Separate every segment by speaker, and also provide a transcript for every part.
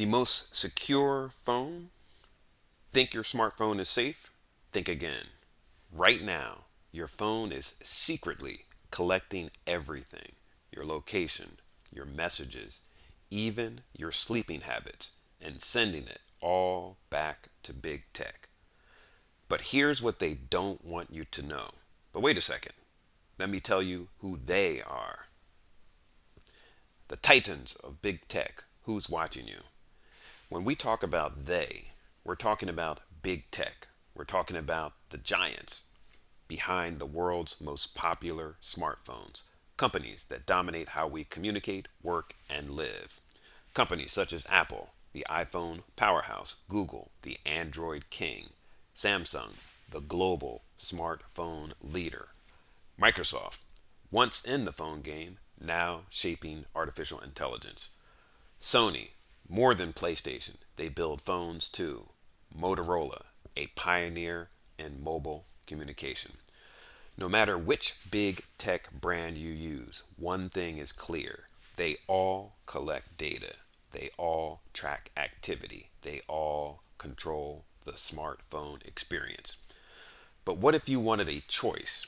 Speaker 1: The most secure phone? Think your smartphone is safe? Think again. Right now, your phone is secretly collecting everything: your location, your messages, even your sleeping habits, and sending it all back to big tech. But here's what they don't want you to know. But wait a second. Let me tell you who they are. The titans of big tech. Who's watching you? When we talk about they, we're talking about big tech. We're talking about the giants behind the world's most popular smartphones. Companies that dominate how we communicate, work, and live. Companies such as Apple, the iPhone powerhouse; Google, the Android king; Samsung, the global smartphone leader; Microsoft, once in the phone game, now shaping artificial intelligence; Sony, more than PlayStation, they build phones too; Motorola, a pioneer in mobile communication. No matter which big tech brand you use, one thing is clear: they all collect data, they all track activity, they all control the smartphone experience. But what if you wanted a choice?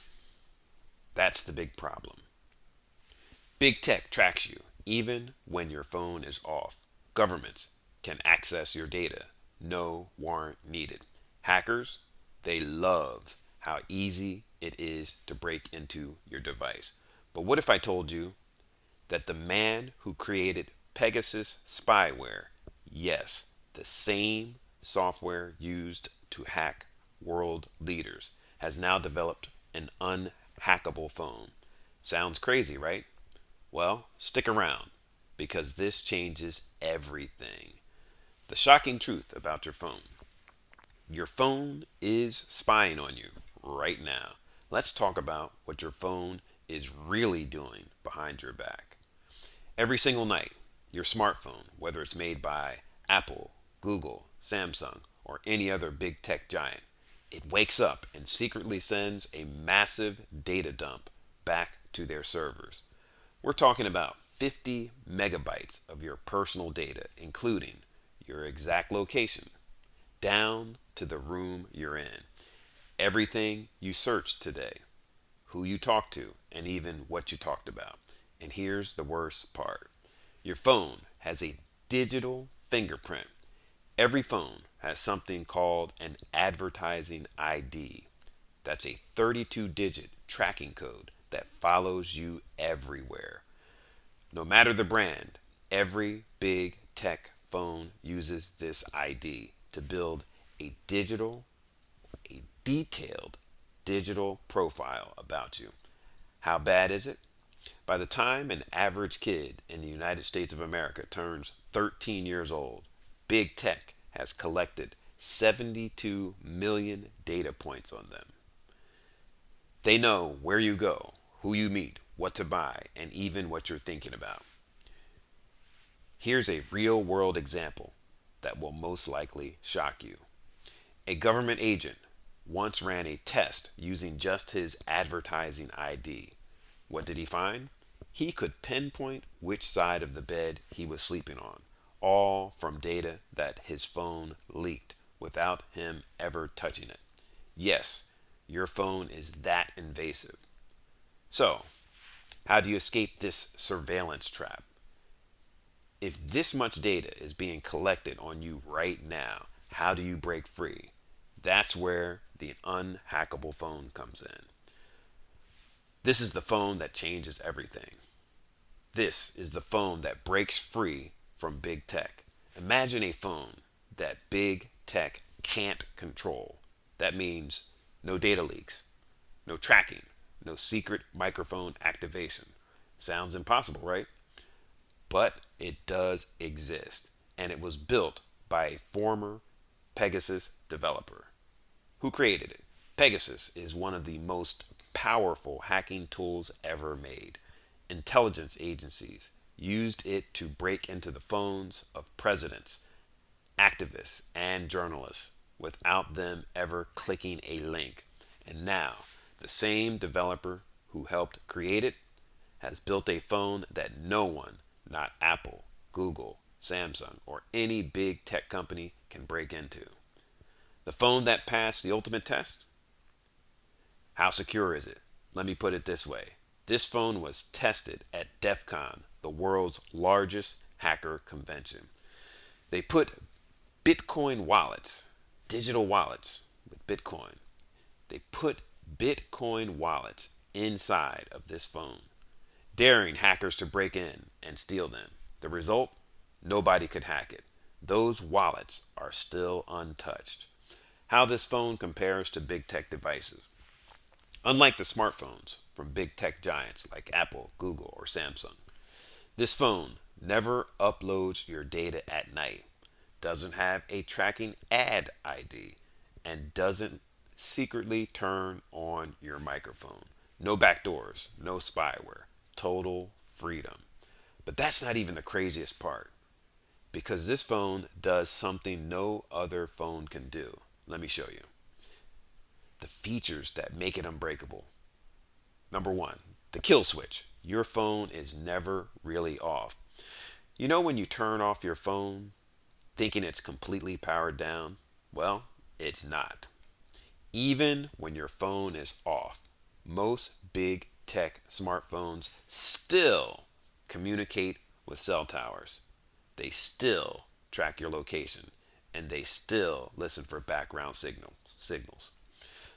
Speaker 1: That's the big problem. Big tech tracks you even when your phone is off. Governments can access your data, no warrant needed. Hackers, they love how easy it is to break into your device. But what if I told you that the man who created Pegasus spyware, yes, the same software used to hack world leaders, has now developed an unhackable phone? Sounds crazy, right? Well, stick around because this changes everything. The shocking truth about your phone: your phone is spying on you right now. Let's talk about what your phone is really doing behind your back. Every single night, your smartphone, whether it's made by Apple, Google, Samsung, or any other big tech giant, it wakes up and secretly sends a massive data dump back to their servers. We're talking about 50 megabytes of your personal data, including your exact location, down to the room you're in, everything you searched today, who you talked to, and even what you talked about. And here's the worst part: your phone has a digital fingerprint. Every phone has something called an advertising ID. That's a 32-digit tracking code that follows you everywhere. No matter the brand, every big tech phone uses this ID to build a detailed digital profile about you. How bad is it? By the time an average kid in the United States of America turns 13 years old, big tech has collected 72 million data points on them. They know where you go, who you meet, what to buy, and even what you're thinking about. Here's a real world example that will most likely shock you. A government agent once ran a test using just his advertising ID. What did he find? He could pinpoint which side of the bed he was sleeping on, all from data that his phone leaked without him ever touching it. Yes, your phone is that invasive. So, how do you escape this surveillance trap? If this much data is being collected on you right now, how do you break free? That's where the unhackable phone comes in. This is the phone that changes everything. This is the phone that breaks free from big tech. Imagine a phone that big tech can't control. That means no data leaks, no tracking, no secret microphone activation. Sounds impossible, right? But it does exist, and it was built by a former Pegasus developer. Who created it? Pegasus is one of the most powerful hacking tools ever made. Intelligence agencies used it to break into the phones of presidents, activists, and journalists without them ever clicking a link. And now, the same developer who helped create it has built a phone that no one, not Apple, Google, Samsung, or any big tech company can break into. The phone that passed the ultimate test? How secure is it? Let me put it this way. This phone was tested at DefCon, the world's largest hacker convention. They put Bitcoin wallets, digital wallets with Bitcoin. They put Bitcoin wallets inside of this phone, daring hackers to break in and steal them. The result? Nobody could hack it. Those wallets are still untouched. How this phone compares to big tech devices. Unlike the smartphones from big tech giants like Apple, Google, or Samsung, this phone never uploads your data at night, doesn't have a tracking ad ID, and doesn't secretly turn on your microphone. No backdoors, no spyware, total freedom. But that's not even the craziest part, because this phone does something no other phone can do. Let me show you. The features that make it unbreakable. Number one, the kill switch. Your phone is never really off. You know when you turn off your phone thinking it's completely powered down? Well, it's not. Even when your phone is off, most big tech smartphones still communicate with cell towers. They still track your location, and they still listen for background signals.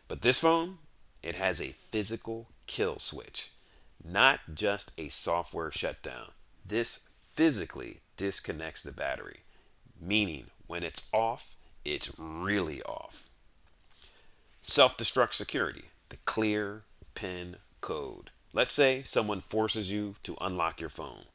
Speaker 1: But this phone, it has a physical kill switch, not just a software shutdown. This physically disconnects the battery, meaning when it's off, it's really off. Self-destruct security, the clear PIN code. Let's say someone forces you to unlock your phone.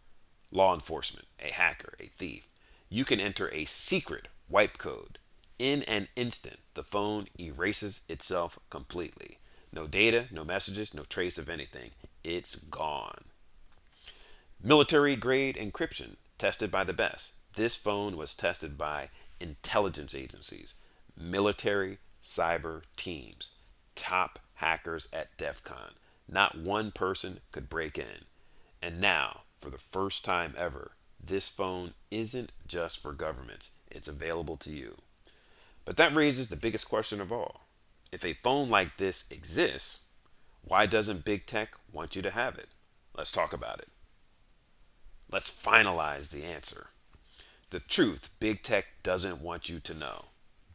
Speaker 1: Law enforcement, a hacker, a thief. You can enter a secret wipe code. In an instant, the phone erases itself completely. No data, no messages, no trace of anything. It's gone. Military grade encryption, tested by the best. This phone was tested by intelligence agencies, military cyber teams, top hackers at DefCon. Not one person could break in. And now, for the first time ever, this phone isn't just for governments. It's available to you. But that raises the biggest question of all. If a phone like this exists, why doesn't big tech want you to have it? Let's talk about it. Let's finalize the answer. The truth big tech doesn't want you to know.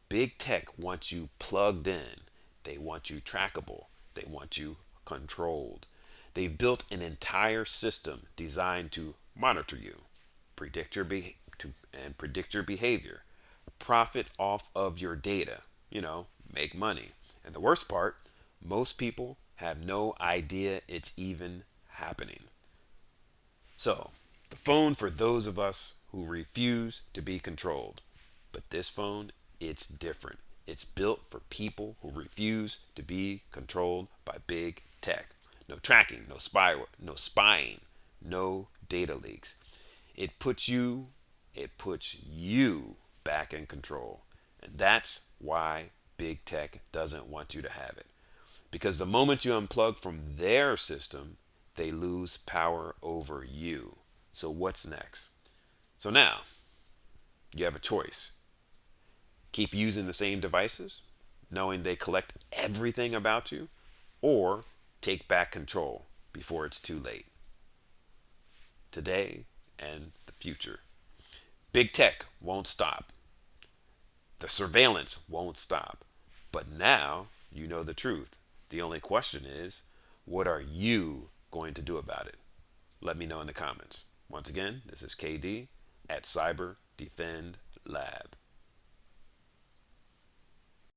Speaker 1: Big tech wants you plugged in. They want you trackable. They want you controlled. They've built an entire system designed to monitor you, predict your behavior, profit off of your data, make money. And the worst part, most people have no idea it's even happening. So, the phone for those of us who refuse to be controlled. But this phone, it's different. It's built for people who refuse to be controlled by big tech. No tracking, no spyware, no spying, no data leaks. It puts you back in control. And that's why big tech doesn't want you to have it. Because the moment you unplug from their system, they lose power over you. So what's next? So now, you have a choice. Keep using the same devices, knowing they collect everything about you, or take back control before it's too late. Today and the future. Big tech won't stop. The surveillance won't stop. But now you know the truth. The only question is, what are you going to do about it? Let me know in the comments. Once again, this is KD at Cyber Defend Lab.